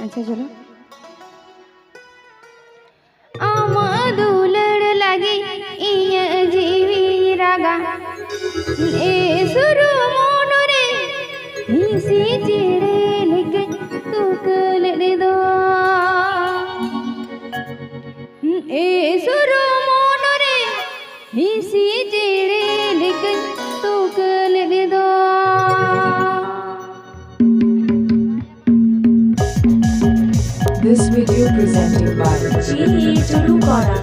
अच्छा चलो। आमादुलड़ लगे इया जीवी रागा ए सुरु मोनरे हिसी चिड़े लेके तू कल दो ए सुरु मोनरे हिसी चिड़े लेके तू कल दो। This video presented by G Tulukara.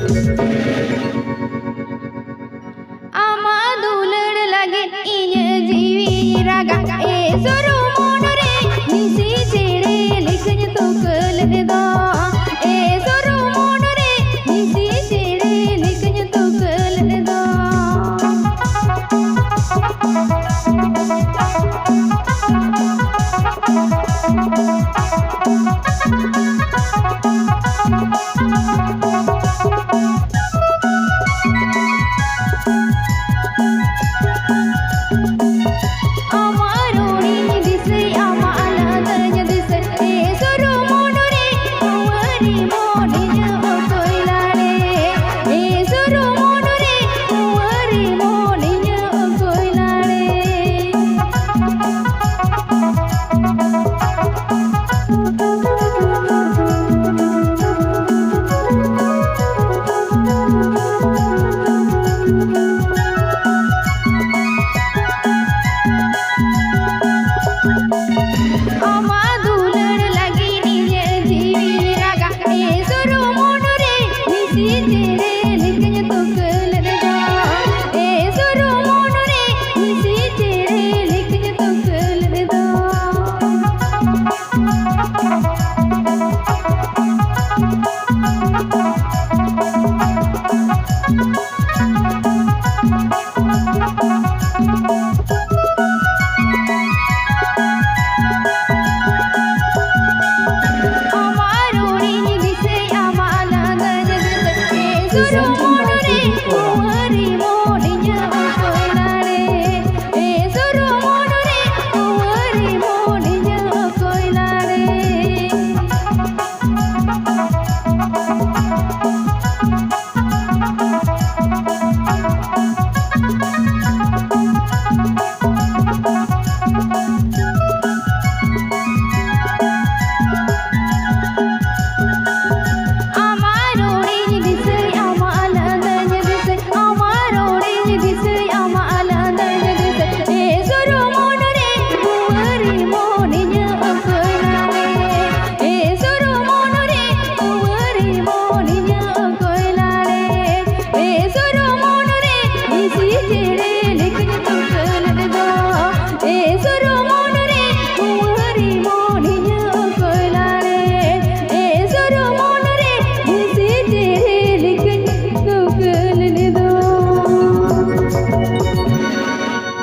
आमादुलड़ लगे इया जीवी रागा ए सुरु